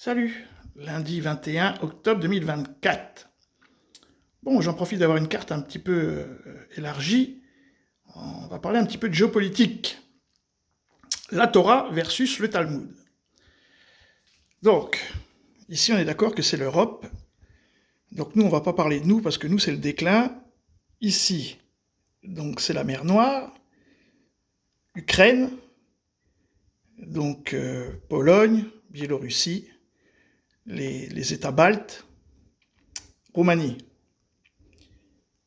Salut, lundi 21 octobre 2024. Bon, j'en profite d'avoir une carte un petit peu élargie. On va parler un petit peu de géopolitique. La Torah versus le Talmud. Donc, ici on est d'accord que c'est l'Europe. Donc nous, on va pas parler de nous parce que nous, c'est le déclin. Ici, donc c'est la mer Noire, Ukraine, donc Pologne, Biélorussie, les États baltes, Roumanie,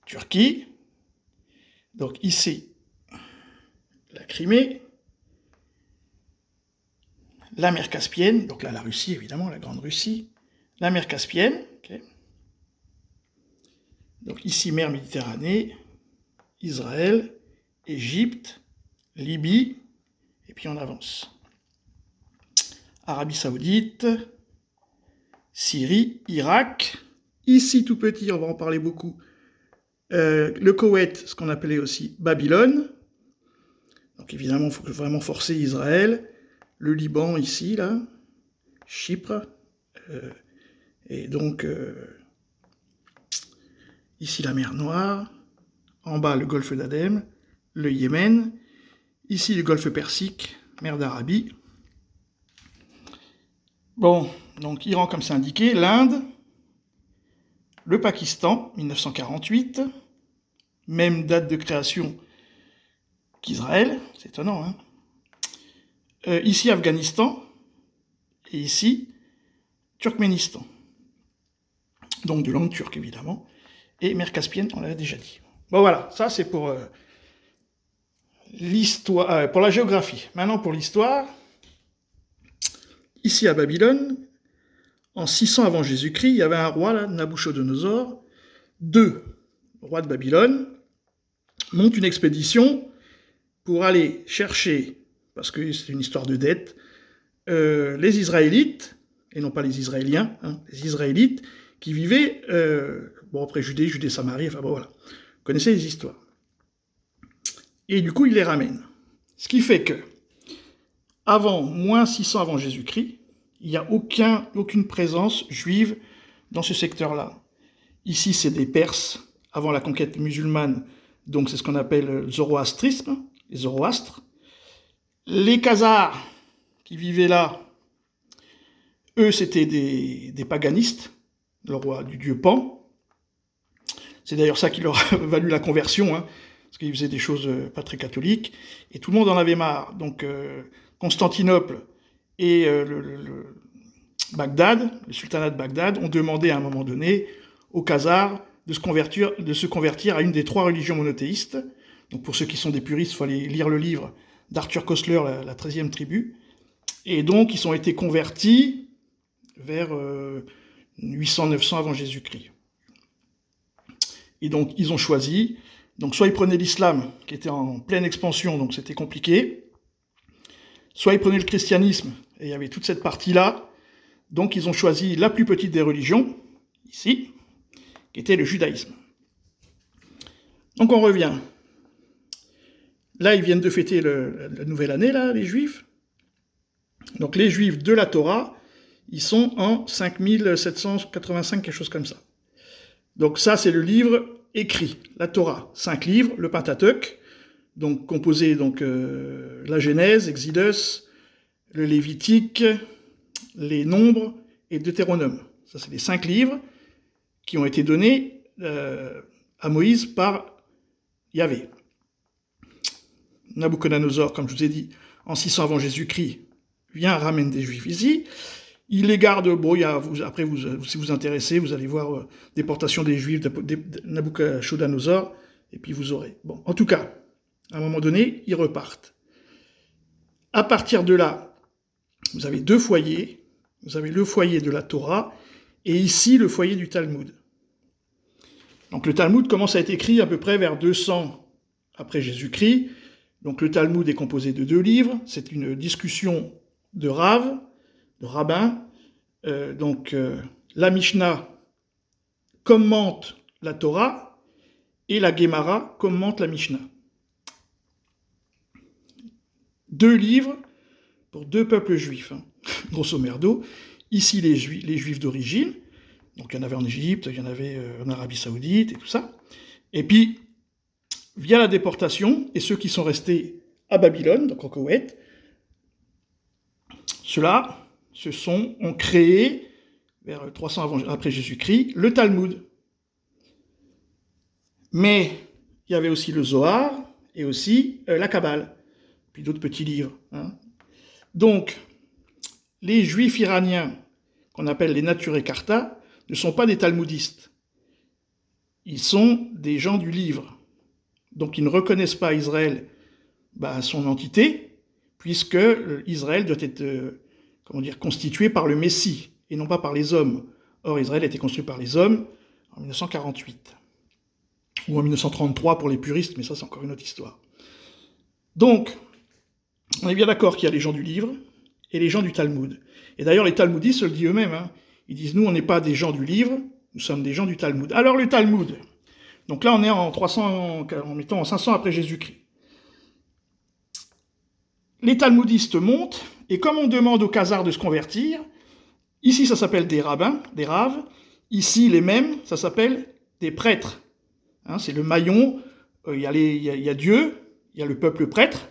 Turquie, donc ici, la Crimée, la mer Caspienne, donc là la Russie évidemment, la Grande Russie, la mer Caspienne, okay. Donc ici mer Méditerranée, Israël, Égypte, Libye, et puis on avance. Arabie Saoudite, Syrie, Irak, ici tout petit, on va en parler beaucoup, le Koweït, ce qu'on appelait aussi Babylone, donc évidemment il faut vraiment forcer Israël, le Liban ici, là, Chypre, et donc ici la mer Noire, en bas le golfe d'Aden, le Yémen, ici le golfe Persique, mer d'Arabie. Bon, donc Iran comme c'est indiqué, l'Inde, le Pakistan, 1948, même date de création qu'Israël, c'est étonnant, hein. Ici Afghanistan, et ici Turkménistan. Donc de langue turque évidemment, et mer Caspienne, on l'avait déjà dit. Bon voilà, ça c'est pour l'histoire, pour la géographie. Maintenant pour l'histoire, ici à Babylone, en 600 avant Jésus-Christ, il y avait un roi, là, Nabuchodonosor, II, roi de Babylone, monte une expédition pour aller chercher, parce que c'est une histoire de dette, les Israélites, et non pas les Israéliens, hein, les Israélites qui vivaient, bon après Judée-Samarie, enfin bon voilà, vous connaissez les histoires. Et du coup, il les ramène. Ce qui fait que, avant, moins 600 avant Jésus-Christ, il n'y a aucune présence juive dans ce secteur-là. Ici, c'est des Perses, avant la conquête musulmane, donc c'est ce qu'on appelle le zoroastrisme, les zoroastres. Les Khazars, qui vivaient là, eux, c'était des paganistes, le roi du dieu Pan. C'est d'ailleurs ça qui leur a valu la conversion, hein, parce qu'ils faisaient des choses pas très catholiques, et tout le monde en avait marre. Donc Constantinople et le Bagdad, le sultanat de Bagdad, ont demandé à un moment donné aux Khazars de se convertir à une des 3 religions monothéistes. Donc pour ceux qui sont des puristes, il faut aller lire le livre d'Arthur Koestler, la 13e tribu. Et donc ils ont été convertis vers 800-900 avant Jésus-Christ. Et donc ils ont choisi, donc soit ils prenaient l'islam, qui était en pleine expansion, donc c'était compliqué, soit ils prenaient le christianisme, et il y avait toute cette partie-là, donc ils ont choisi la plus petite des religions, ici, qui était le judaïsme. Donc on revient. Là, ils viennent de fêter la nouvelle année, là, les Juifs. Donc les Juifs de la Torah, ils sont en 5785, quelque chose comme ça. Donc ça, c'est le livre écrit, la Torah. 5 livres, le Pentateuque, donc composé donc la Genèse, Exodus, le Lévitique, les Nombres et Deutéronome. Ça, c'est les 5 livres qui ont été donnés à Moïse par Yahvé. Nabuchodonosor, comme je vous ai dit, en 600 avant Jésus-Christ, vient ramène des Juifs ici. Il les garde, bon, après, si vous intéressez, vous allez voir déportation des Juifs de Nabuchodonosor, et puis vous aurez. Bon, en tout cas, à un moment donné, ils repartent. À partir de là, vous avez 2 foyers. Vous avez le foyer de la Torah, et ici, le foyer du Talmud. Donc le Talmud commence à être écrit à peu près vers 200 après Jésus-Christ. Donc le Talmud est composé de 2 livres. C'est une discussion de Rav, de rabbin. La Mishnah commente la Torah et la Gemara commente la Mishnah. 2 livres pour 2 peuples juifs, hein, grosso merdo. ici les Juifs d'origine, donc il y en avait en Égypte, il y en avait en Arabie Saoudite et tout ça, et puis via la déportation, et ceux qui sont restés à Babylone, donc en Koweït, ceux-là ont créé, vers 300 après Jésus-Christ, le Talmud. Mais il y avait aussi le Zohar et aussi la Kabbale, puis d'autres petits livres. Hein. Donc, les Juifs iraniens, qu'on appelle les Naturé Karta, ne sont pas des talmudistes. Ils sont des gens du livre. Donc, ils ne reconnaissent pas Israël son entité, puisque Israël doit être constitué par le Messie, et non pas par les hommes. Or, Israël a été construit par les hommes en 1948. Ou en 1933 pour les puristes, mais ça c'est encore une autre histoire. Donc, on est bien d'accord qu'il y a les gens du livre et les gens du Talmud. Et d'ailleurs, les talmudistes se le disent eux-mêmes. Hein. Ils disent, nous, on n'est pas des gens du livre, nous sommes des gens du Talmud. Alors, le Talmud, donc là, on est en 500 après Jésus-Christ. Les talmudistes montent, et comme on demande aux khazars de se convertir, ici, ça s'appelle des rabbins, des raves, ici, les mêmes, ça s'appelle des prêtres. Hein, c'est le maillon, il y a Dieu, il y a le peuple prêtre,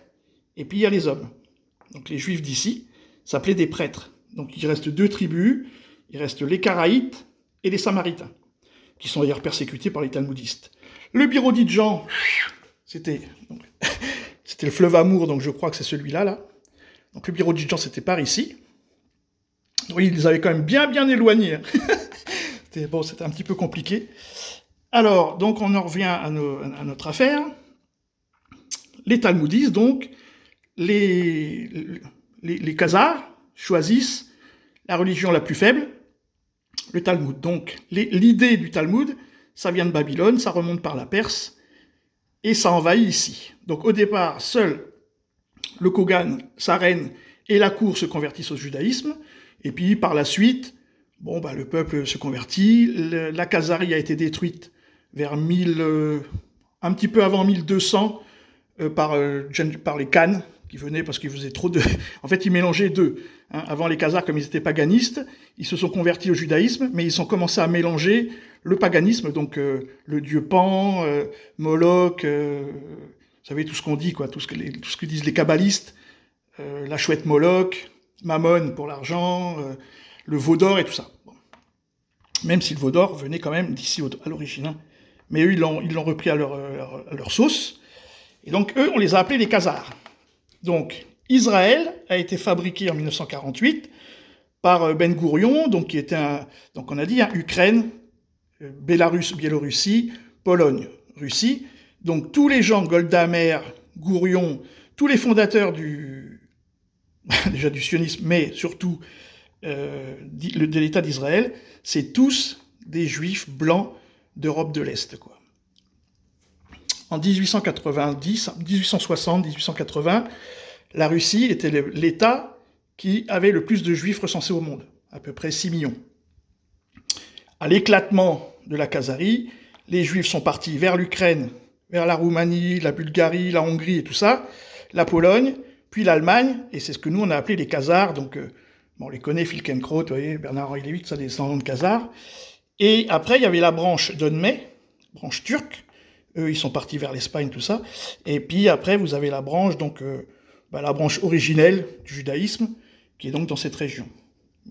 et puis il y a les hommes. Donc les juifs d'ici s'appelaient des prêtres. Donc il reste deux tribus, il reste les Karaïtes et les Samaritains, qui sont d'ailleurs persécutés par les talmudistes. Le Birodit de Jean, c'était le fleuve Amour, donc je crois que c'est celui-là, là. Donc le Birodit de Jean, c'était par ici. Oui, ils les avaient quand même bien éloignés. Hein. C'était un petit peu compliqué. Alors, donc on en revient à notre affaire. Les talmudistes, donc, les khazars choisissent la religion la plus faible, le Talmud. Donc, l'idée du Talmud, ça vient de Babylone, ça remonte par la Perse, et ça envahit ici. Donc, au départ, seul le Kogan, sa reine et la cour se convertissent au judaïsme, et puis par la suite, le peuple se convertit, la Khazarie a été détruite vers un petit peu avant 1200 par les Khan, qui venaient parce qu'ils faisaient trop de... En fait, ils mélangeaient deux. Hein. Avant, les Khazars, comme ils étaient paganistes, ils se sont convertis au judaïsme, mais ils ont commencé à mélanger le paganisme, donc le dieu Pan, Moloch, vous savez, tout ce qu'on dit, quoi, tout ce que disent les kabbalistes, la chouette Moloch, Mammon pour l'argent, le veau d'or et tout ça. Bon. Même si le veau d'or venait quand même d'ici à l'origine. Hein. Mais eux, ils l'ont repris à leur sauce. Et donc, eux, on les a appelés les Khazars. Donc, Israël a été fabriqué en 1948 par Ben Gourion, donc qui était donc on a dit, Ukraine, Biélorussie, Pologne, Russie. Donc, tous les gens, Golda Meir, Gourion, tous les fondateurs déjà du sionisme, mais surtout de l'État d'Israël, c'est tous des juifs blancs d'Europe de l'Est, quoi. En 1860-1880, la Russie était l'État qui avait le plus de juifs recensés au monde, à peu près 6 millions. À l'éclatement de la Khazarie, les juifs sont partis vers l'Ukraine, vers la Roumanie, la Bulgarie, la Hongrie et tout ça, la Pologne, puis l'Allemagne, et c'est ce que nous on a appelé les Khazars, donc on les connaît, Filkenkraut, vous voyez, Bernard-Henri Lévy, ça, des descendants de Khazars. Et après, il y avait la branche d'Önmey, branche turque. Eux, ils sont partis vers l'Espagne, tout ça. Et puis après, vous avez la branche, donc la branche originelle du judaïsme, qui est donc dans cette région.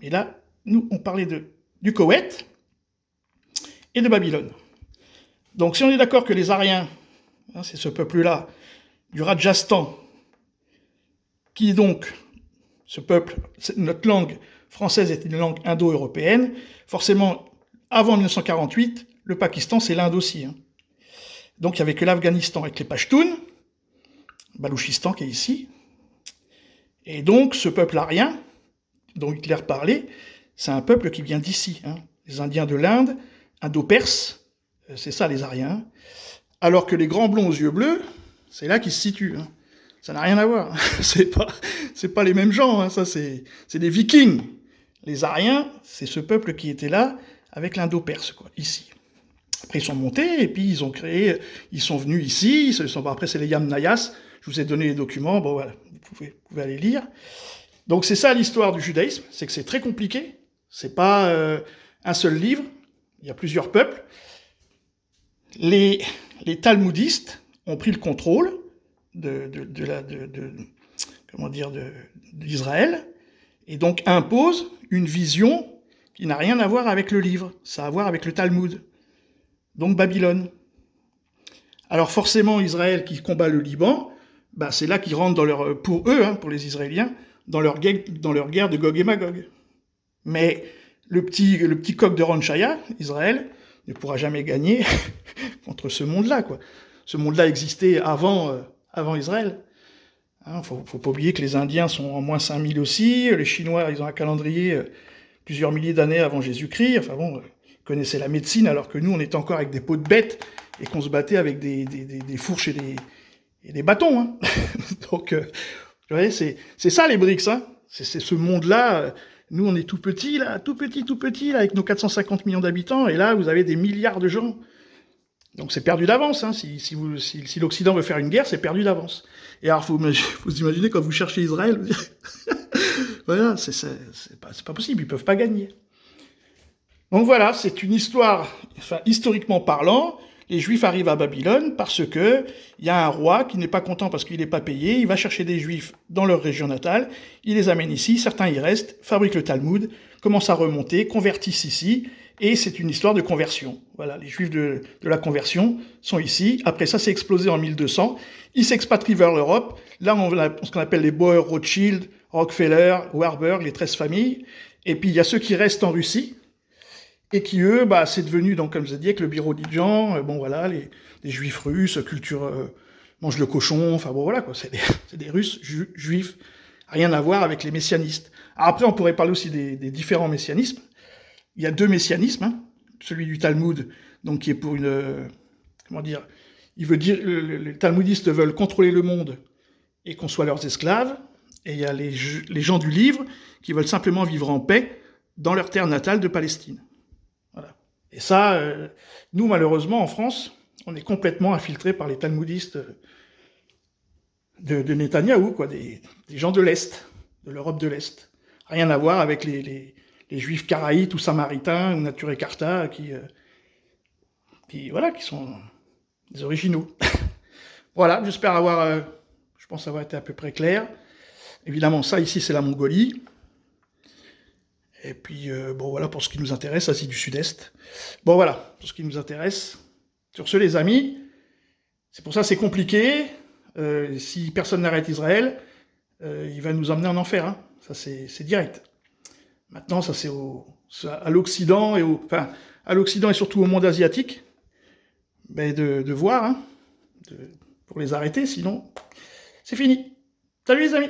Et là, nous, on parlait du Koweït et de Babylone. Donc, si on est d'accord que les Aryens, hein, c'est ce peuple-là, du Rajasthan, qui donc, ce peuple, notre langue française est une langue indo-européenne, forcément, avant 1948, le Pakistan, c'est l'Inde aussi. Hein. Donc, il n'y avait que l'Afghanistan avec les Pashtuns, Balouchistan qui est ici. Et donc, ce peuple arien, dont Hitler parlait, c'est un peuple qui vient d'ici. Hein. Les Indiens de l'Inde, Indo-Perses, c'est ça les Aryens. Alors que les grands blonds aux yeux bleus, c'est là qu'ils se situent. Hein. Ça n'a rien à voir. C'est pas les mêmes gens. Hein. Ça, c'est des Vikings. Les Aryens, c'est ce peuple qui était là avec l'Indo-Perse, quoi, ici. Après, ils sont montés, et puis ils sont venus ici, après c'est les Yamnayas, je vous ai donné les documents, voilà, vous pouvez aller lire. Donc c'est ça l'histoire du judaïsme, c'est que c'est très compliqué, C'est pas un seul livre, il y a plusieurs peuples. Les talmudistes ont pris le contrôle d'Israël, et donc imposent une vision qui n'a rien à voir avec le livre, ça a à voir avec le Talmud, donc Babylone. Alors forcément, Israël qui combat le Liban, bah c'est là qu'ils rentrent pour eux, pour les Israéliens, dans leur guerre de Gog et Magog. Mais le petit coq de Ronchaya, Israël, ne pourra jamais gagner contre ce monde-là, quoi. Ce monde-là existait avant Israël. Faut pas oublier que les Indiens sont en moins 5000 aussi, les Chinois, ils ont un calendrier plusieurs milliers d'années avant Jésus-Christ, enfin bon, ils connaissaient la médecine, alors que nous, on était encore avec des peaux de bêtes, et qu'on se battait avec des fourches et des bâtons. Hein. Donc, vous voyez, c'est ça les BRICS, hein. C'est ce monde-là. Nous, on est tout petit, là, tout petit, là, avec nos 450 millions d'habitants, et là, vous avez des milliards de gens. Donc c'est perdu d'avance, hein. Si l'Occident veut faire une guerre, c'est perdu d'avance. Et alors, faut vous imaginer quand vous cherchez Israël, voilà, c'est pas possible, ils peuvent pas gagner. Donc voilà, c'est une histoire, enfin, historiquement parlant, les Juifs arrivent à Babylone parce que il y a un roi qui n'est pas content parce qu'il n'est pas payé, il va chercher des Juifs dans leur région natale, il les amène ici, certains y restent, fabriquent le Talmud, commencent à remonter, convertissent ici, et c'est une histoire de conversion. Voilà, les Juifs de la conversion sont ici. Après ça, c'est explosé en 1200. Ils s'expatrient vers l'Europe. Là, on a ce qu'on appelle les Bauer, Rothschild, Rockefeller, Warburg, les 13 familles. Et puis, il y a ceux qui restent en Russie, et qui, eux, bah, c'est devenu, donc, comme je l'ai dit, avec le bureau d'Idjan, bon, voilà, les Juifs russes, culture, mangent le cochon, enfin, bon, voilà, quoi. C'est des Russes juifs, rien à voir avec les messianistes. Alors, après, on pourrait parler aussi des différents messianismes. Il y a deux messianismes, hein. Celui du Talmud, donc qui est pour comment dire, il veut dire, les talmudistes veulent contrôler le monde et qu'on soit leurs esclaves, et il y a les gens du livre qui veulent simplement vivre en paix dans leur terre natale de Palestine. Voilà. Et ça, nous malheureusement en France, on est complètement infiltrés par les talmudistes de Netanyahou, quoi, des gens de l'Est, de l'Europe de l'Est. Rien à voir avec les Juifs karaïtes ou samaritains ou Naturé Carta qui sont des originaux. Voilà, j'espère je pense avoir été à peu près clair. Évidemment, ça ici, c'est la Mongolie. Et puis, bon, voilà, pour ce qui nous intéresse, Asie du Sud-Est. Bon, voilà, pour ce qui nous intéresse. Sur ce, les amis, c'est pour ça que c'est compliqué. Si personne n'arrête Israël, il va nous emmener en enfer. Hein. Ça, c'est direct. Maintenant, ça, c'est à l'Occident à l'Occident et surtout au monde asiatique, ben, de voir, hein, pour les arrêter, sinon, c'est fini. Salut les amis!